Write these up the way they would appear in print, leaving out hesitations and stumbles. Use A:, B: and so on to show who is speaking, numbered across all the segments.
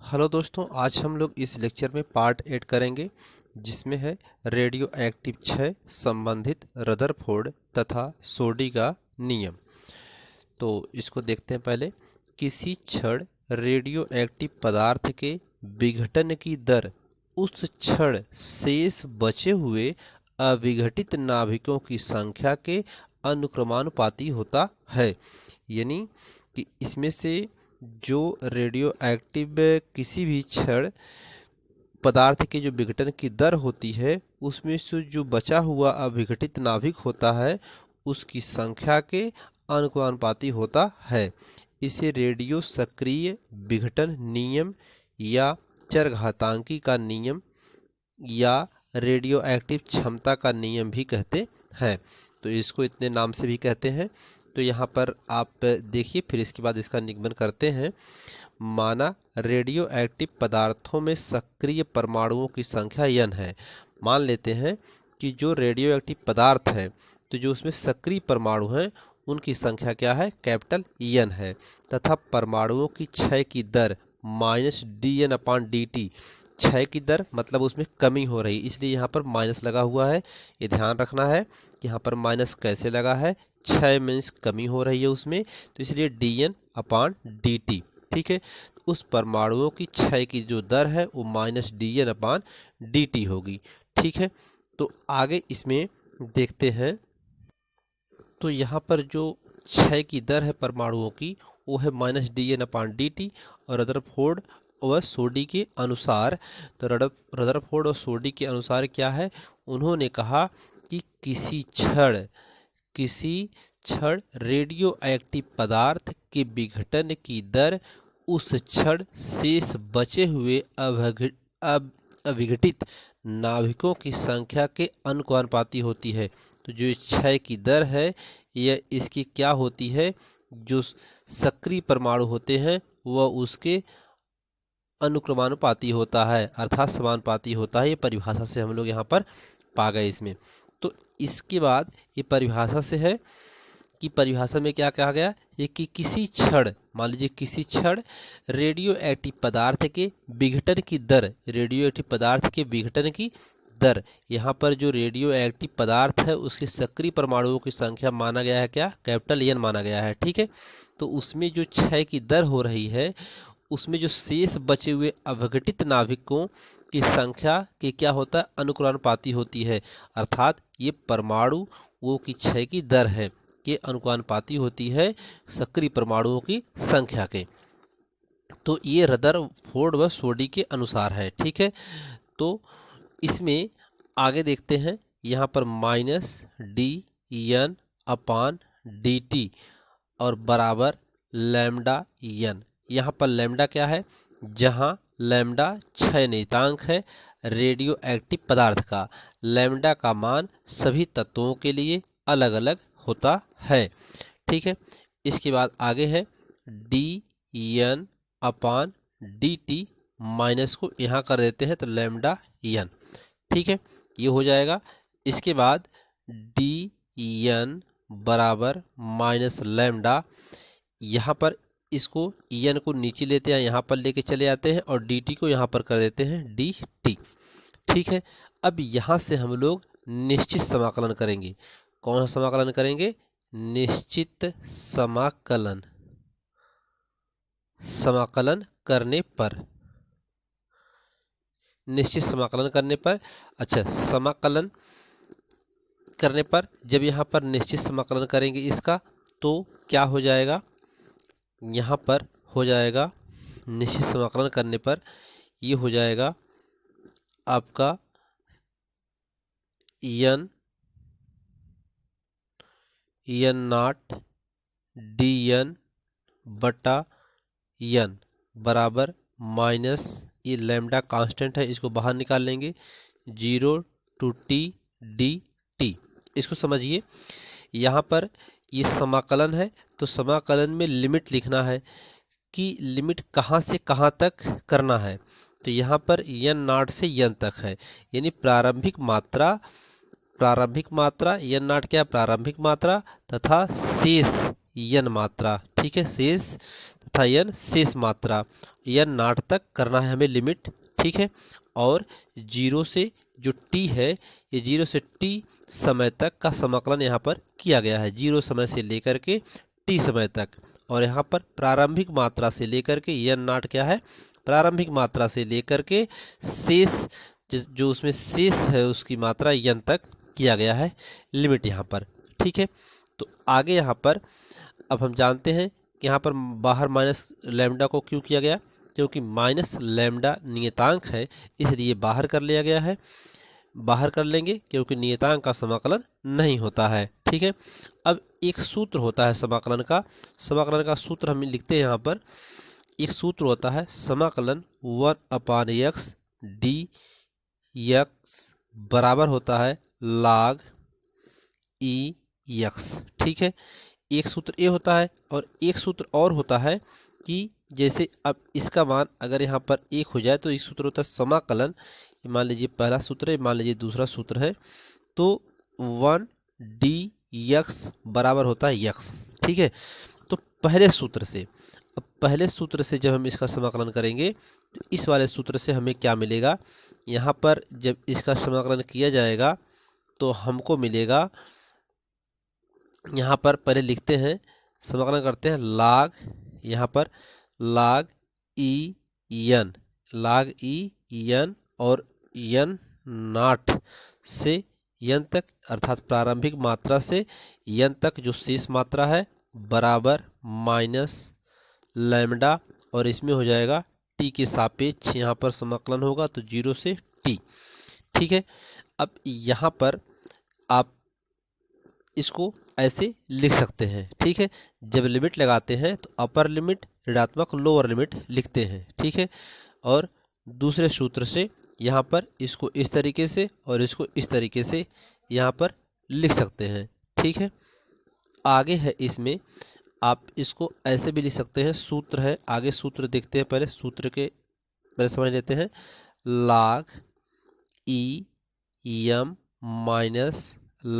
A: Hello दोस्तों, आज हम लोग इस लेक्चर में पार्ट 8 करेंगे जिसमें है रेडियो एक्टिव क्षय संबंधित रदरफोर्ड तथा सोडी का नियम। तो इसको देखते हैं। पहले, किसी क्षण रेडियो एक्टिव पदार्थ के विघटन की दर उस क्षण शेष बचे हुए अविघटित नाभिकों की संख्या के अनुक्रमानुपाती होता है। यानी कि इसमें से जो रेडियो एक्टिव किसी भी क्षण पदार्थ के जो विघटन की दर होती है उसमें से जो बचा हुआ अविघटित नाभिक होता है उसकी संख्या के अनुक्रमानुपाती होता है। इसे रेडियो सक्रिय विघटन नियम या चरघातांकी का नियम या रेडियो एक्टिव क्षमता का नियम भी कहते हैं। तो इसको इतने नाम से भी कहते हैं। तो यहाँ पर आप देखिए, फिर इसके बाद इसका निगमन करते हैं। माना रेडियो एक्टिव पदार्थों में सक्रिय परमाणुओं की संख्या n है। मान लेते हैं कि जो रेडियो एक्टिव पदार्थ है तो जो उसमें सक्रिय परमाणु हैं उनकी संख्या क्या है, कैपिटल n है, तथा परमाणुओं की क्षय की दर -dn/dt। क्षय की दर मतलब उसमें कमी हो रही, इसलिए यहाँ पर माइनस लगा हुआ है। ये ध्यान रखना है कि यहाँ पर माइनस कैसे लगा है, क्षय मीन्स कमी हो रही है उसमें, तो इसलिए dn/dt। ठीक है, तो उस परमाणुओं की क्षय की जो दर है वो -dn/dt होगी। ठीक है, तो आगे इसमें देखते हैं। तो यहाँ पर जो क्षय की दर है परमाणुओं की वो है -dn/dt। और रदरफोर्ड और सोडी के अनुसार, तो रदरफोर्ड और सोडी के अनुसार क्या है, उन्होंने कहा कि किसी क्षण रेडियो एक्टिव पदार्थ के विघटन की दर उस क्षण शेष बचे हुए अविघटित नाभिकों की संख्या के अनुक्रमानुपाती होती है। तो जो क्षय की दर है यह इसकी क्या होती है, जो सक्रिय परमाणु होते हैं वह उसके अनुक्रमानुपाती होता है, अर्थात समानुपाती होता है। ये परिभाषा से हम लोग यहाँ पर पा गए इसमें। तो इसके बाद ये परिभाषा से है कि परिभाषा में क्या कहा गया, ये कि किसी क्षण, मान लीजिए किसी क्षण रेडियो एक्टिव पदार्थ के विघटन की दर, रेडियो एक्टिव पदार्थ के विघटन की दर, यहाँ पर जो रेडियो एक्टिव पदार्थ है उसके सक्रिय परमाणुओं की संख्या माना गया है क्या, कैपिटल N माना गया है। ठीक है, तो उसमें जो क्षय की दर हो रही है उसमें जो शेष बचे हुए अविघटित नाभिकों की संख्या के क्या होता है, अनुक्रमानुपाती होती है। अर्थात ये परमाणु वो की क्षय की दर है के अनुक्रमानुपाती होती है सक्रिय परमाणुओं की संख्या के। तो ये रदरफोर्ड व सोडी के अनुसार है। ठीक है, तो इसमें आगे देखते हैं। यहाँ पर -dn/dt और बराबर लैम्डा n। यहाँ पर लैम्डा क्या है, जहाँ लैम्डा क्षय नियतांक है रेडियो एक्टिव पदार्थ का। लैम्डा का मान सभी तत्वों के लिए अलग अलग होता है। ठीक है, इसके बाद आगे है dn/dt, माइनस को यहाँ कर देते हैं तो लैम्डा n। ठीक है, ये हो जाएगा। इसके बाद dn बराबर माइनस लैम्डा, यहाँ पर इसको n को नीचे लेते हैं, यहाँ पर लेके चले आते हैं और dt को यहाँ पर कर देते हैं dt। ठीक है, अब यहाँ से हम लोग निश्चित समाकलन करेंगे। कौन सा समाकलन करेंगे, निश्चित समाकलन। समाकलन करने पर, निश्चित समाकलन करने पर, अच्छा समाकलन करने पर जब यहाँ पर निश्चित समाकलन करेंगे इसका तो क्या हो जाएगा, यहाँ पर हो जाएगा निश्चित समाकलन करने पर ये हो जाएगा आपका n0 dn/n बराबर माइनस, ये लैम्डा कांस्टेंट है इसको बाहर निकाल लेंगे, 0 to t dt। इसको समझिए, यहाँ पर ये समाकलन है तो समाकलन में लिमिट लिखना है कि लिमिट कहाँ से कहाँ तक करना है। तो यहाँ पर n0 से n तक है, यानी प्रारंभिक मात्रा n0 क्या, प्रारंभिक मात्रा तथा शेष n मात्रा। ठीक है, शेष तथा n शेष मात्रा, n नाट तक करना है हमें लिमिट, ठीक है। और 0 से जो t है, ये 0 से t समय तक का समाकलन यहाँ पर किया गया है, 0 समय से लेकर के t समय तक। और यहाँ पर प्रारंभिक मात्रा से लेकर के n नाट क्या है, प्रारंभिक मात्रा से लेकर के शेष जो उसमें शेष है उसकी मात्रा n तक किया गया है लिमिट यहाँ पर, ठीक है। तो आगे यहाँ पर अब हम जानते हैं कि यहाँ पर बाहर माइनस लैम्डा को क्यों किया गया, क्योंकि माइनस लैम्डा नियतांक है, इसलिए बाहर कर लिया गया है, बाहर कर लेंगे क्योंकि नियतांक का समाकलन नहीं होता है, ठीक है। अब एक सूत्र होता है समाकलन का, समाकलन का सूत्र हम लिखते हैं यहाँ पर। एक सूत्र होता है समाकलन 1/x dx बराबर होता है log e(x), ठीक है। एक सूत्र ये होता है और एक सूत्र और होता है कि जैसे अब इसका मान अगर यहाँ पर 1 हो जाए तो एक सूत्र होता है समाकलन, मान लीजिए पहला सूत्र है, मान लीजिए दूसरा सूत्र है, तो 1dx बराबर होता है x, ठीक है। तो पहले सूत्र से, अब पहले सूत्र से जब हम इसका समाकलन करेंगे तो इस वाले सूत्र से हमें क्या मिलेगा, यहाँ पर जब इसका समाकलन किया जाएगा तो हमको मिलेगा, यहाँ पर पहले लिखते हैं समाकलन करते हैं log, यहाँ पर log e(n), log e(n) और n नाट से n तक अर्थात प्रारंभिक मात्रा से n तक जो शेष मात्रा है बराबर माइनस लैम्डा, और इसमें हो जाएगा t के सापेक्ष यहाँ पर समाकलन होगा तो 0 से t, ठीक है। अब यहाँ पर आप इसको ऐसे लिख सकते हैं, ठीक है। जब लिमिट लगाते हैं तो अपर लिमिट ऋणात्मक लोअर लिमिट लिखते हैं, ठीक है। और दूसरे सूत्र से यहाँ पर इसको इस तरीके से और इसको इस तरीके से यहाँ पर लिख सकते हैं, ठीक है। आगे है इसमें आप इसको ऐसे भी लिख सकते हैं, सूत्र है आगे, सूत्र देखते हैं पहले, सूत्र के पहले समझ लेते हैं। log e(m) minus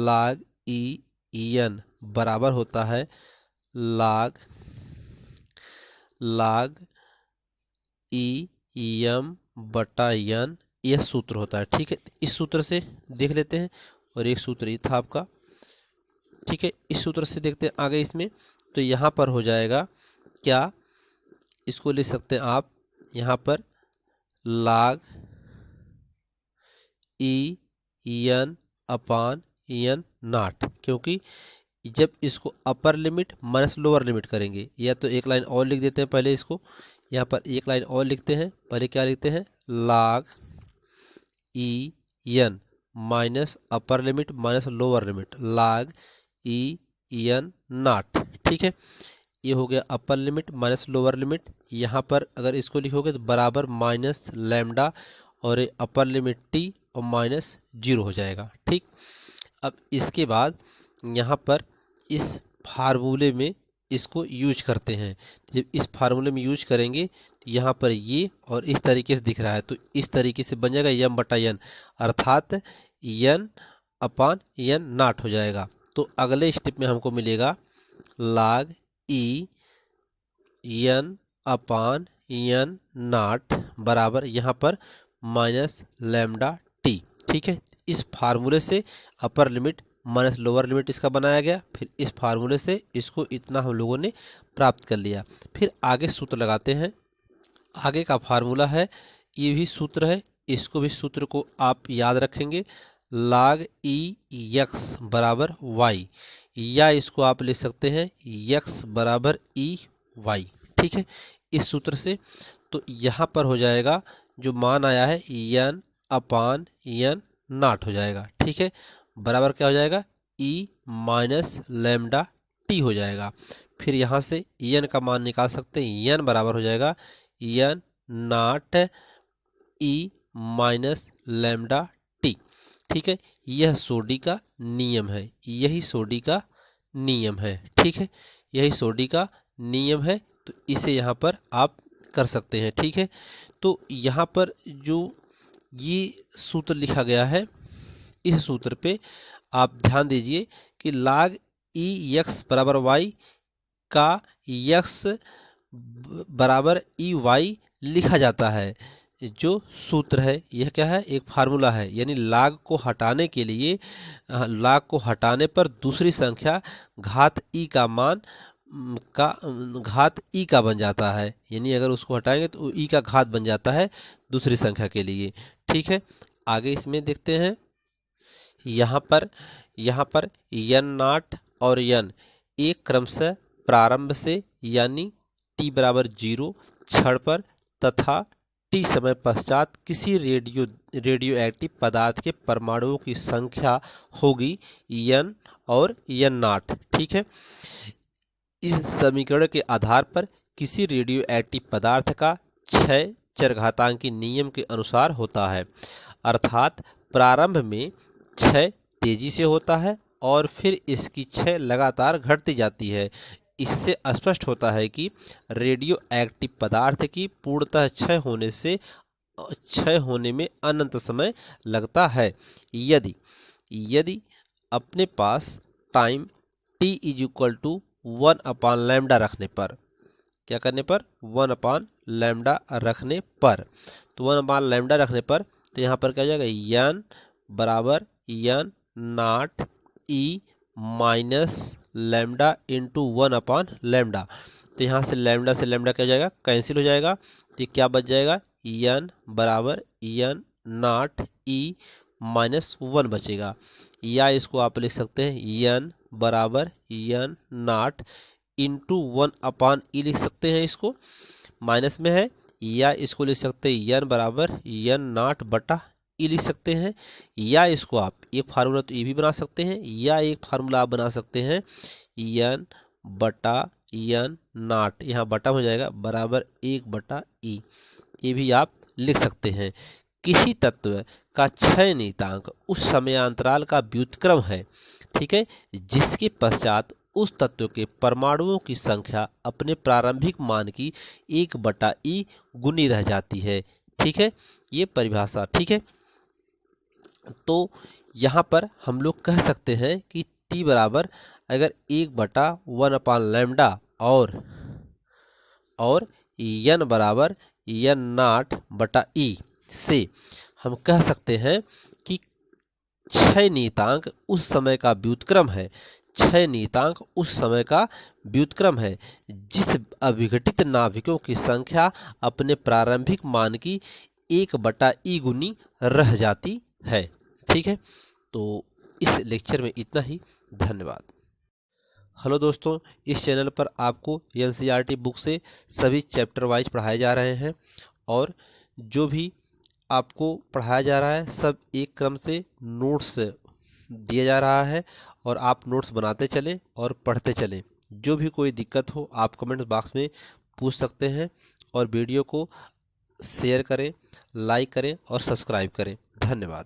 A: log e(n) बराबर होता है log e(m) बटा n, यह सूत्र होता है, ठीक है। इस सूत्र से देख लेते हैं और एक सूत्र ये था आपका, ठीक है। इस सूत्र से देखते हैं आगे इसमें, तो यहाँ पर हो जाएगा क्या, इसको लिख सकते हैं आप यहाँ पर log e(n) अपान n नाट, क्योंकि जब इसको upper limit minus lower limit करेंगे, या तो एक लाइन और लिख देते हैं पहले इसको, यहाँ पर एक लाइन और लिखते हैं, पहले क्या लिखते हैं log e(n) minus upper limit minus lower limit log e(n) नाट, ठीक है। ये हो गया upper limit minus lower limit, यहाँ पर अगर इसको लिखोगे तो बराबर माइनस लैम्डा और अपर लिमिट t और माइनस 0 हो जाएगा, ठीक। अब इसके बाद यहाँ पर इस फार्मूले में इसको यूज करते हैं, जब इस फार्मूले में यूज करेंगे तो यहाँ पर ये और इस तरीके से दिख रहा है, तो इस तरीके से बन जाएगा m बटा n, अर्थात n अपान n नाट हो जाएगा। तो अगले स्टेप में हमको मिलेगा log e(n) अपान n नाट बराबर यहाँ पर माइनस लैम्डा t, ठीक है। इस फार्मूले से upper limit minus lower limit इसका बनाया गया, फिर इस फार्मूले से इसको इतना हम लोगों ने प्राप्त कर लिया। फिर आगे सूत्र लगाते हैं, आगे का फार्मूला है, ये भी सूत्र है, इसको भी सूत्र को आप याद रखेंगे, log e(x) बराबर y, या इसको आप लिख सकते हैं x बराबर e(y), ठीक है। इस सूत्र से तो यहाँ पर हो जाएगा जो मान आया है n अपान n नाट हो जाएगा, ठीक है। बराबर क्या हो जाएगा e माइनस लैम्डा t हो जाएगा। फिर यहाँ से n का मान निकाल सकते हैं, n बराबर हो जाएगा n नाट e माइनस लैम्डा t, ठीक है। यह सोडी का नियम है, यही सोडी का नियम है, ठीक है। यही सोडी का नियम है, तो इसे यहाँ पर आप कर सकते हैं, ठीक है। तो यहाँ पर जो ये सूत्र लिखा गया है, इस सूत्र पे आप ध्यान दीजिए कि log e(x) बराबर y का x बराबर ई वाई लिखा जाता है। जो सूत्र है यह क्या है, एक फार्मूला है, यानी लाग को हटाने के लिए लाग को हटाने पर दूसरी संख्या घात ई का मान घात ई का बन जाता है, यानी अगर उसको हटाएंगे तो ई का घात बन जाता है दूसरी संख्या के लिए। ठीक है, आगे इसमें देखते हैं। यहाँ पर यन नाट और यन एक क्रमशः प्रारंभ से यानी t बराबर 0 क्षण पर तथा t समय पश्चात किसी रेडियो एक्टिव पदार्थ के परमाणुओं की संख्या होगी n और n नाट। ठीक है, इस समीकरण के आधार पर किसी रेडियो एक्टिव पदार्थ का क्षय चरघातांकी नियम के अनुसार होता है, अर्थात प्रारंभ में क्षय तेजी से होता है और फिर इसकी क्षय लगातार घटती जाती है। इससे स्पष्ट होता है कि रेडियो एक्टिव पदार्थ की पूर्णतः क्षय होने में अनंत समय लगता है। यदि अपने पास time t is equal to 1/λ रखने पर, क्या करने पर, 1/λ रखने पर, तो 1/λ रखने पर तो यहाँ पर क्या हो जाएगा, n बराबर n नाट ई माइनस लैम्डा इंटू 1/λ। तो यहाँ से लैम्डा क्या हो जाएगा, कैंसिल हो जाएगा, तो क्या बच जाएगा, n बराबर n नाट ई माइनस 1 बचेगा। या इसको आप लिख सकते हैं n बराबर n नाट इंटू 1/e लिख सकते हैं, इसको माइनस में है, या इसको लिख सकते हैं n बराबर n नाट बटा ई लिख सकते हैं, या इसको आप एक फार्मूला तो ये भी बना सकते हैं, या एक फार्मूला आप बना सकते हैं n बटा n नाट, यहाँ बटा हो जाएगा, बराबर 1/e, ये भी आप लिख सकते हैं। किसी तत्व का क्षय नियतांक उस समयांतराल का व्युत्क्रम है, ठीक है, जिसके पश्चात उस तत्व के परमाणुओं की संख्या अपने प्रारंभिक मान की 1/e गुनी रह जाती है। ठीक है, ये परिभाषा। ठीक है, तो यहाँ पर हम लोग कह सकते हैं कि t बराबर अगर 1/1/λ और n बराबर n नाट बटा ई से हम कह सकते हैं कि क्षय नियतांक उस समय का व्युत्क्रम है, क्षय नियतांक उस समय का व्युत्क्रम है जिस अविघटित नाभिकों की संख्या अपने प्रारंभिक मान की 1/e गुनी रह जाती है। ठीक है, तो इस लेक्चर में इतना ही। धन्यवाद। हेलो दोस्तों, इस चैनल पर आपको एनसीईआरटी बुक से सभी चैप्टर वाइज पढ़ाए जा रहे हैं और जो भी आपको पढ़ाया जा रहा है सब एक क्रम से नोट्स दिया जा रहा है और आप नोट्स बनाते चलें और पढ़ते चलें। जो भी कोई दिक्कत हो आप कमेंट बॉक्स में पूछ सकते हैं और वीडियो को शेयर करें, लाइक करें और सब्सक्राइब करें। धन्यवाद।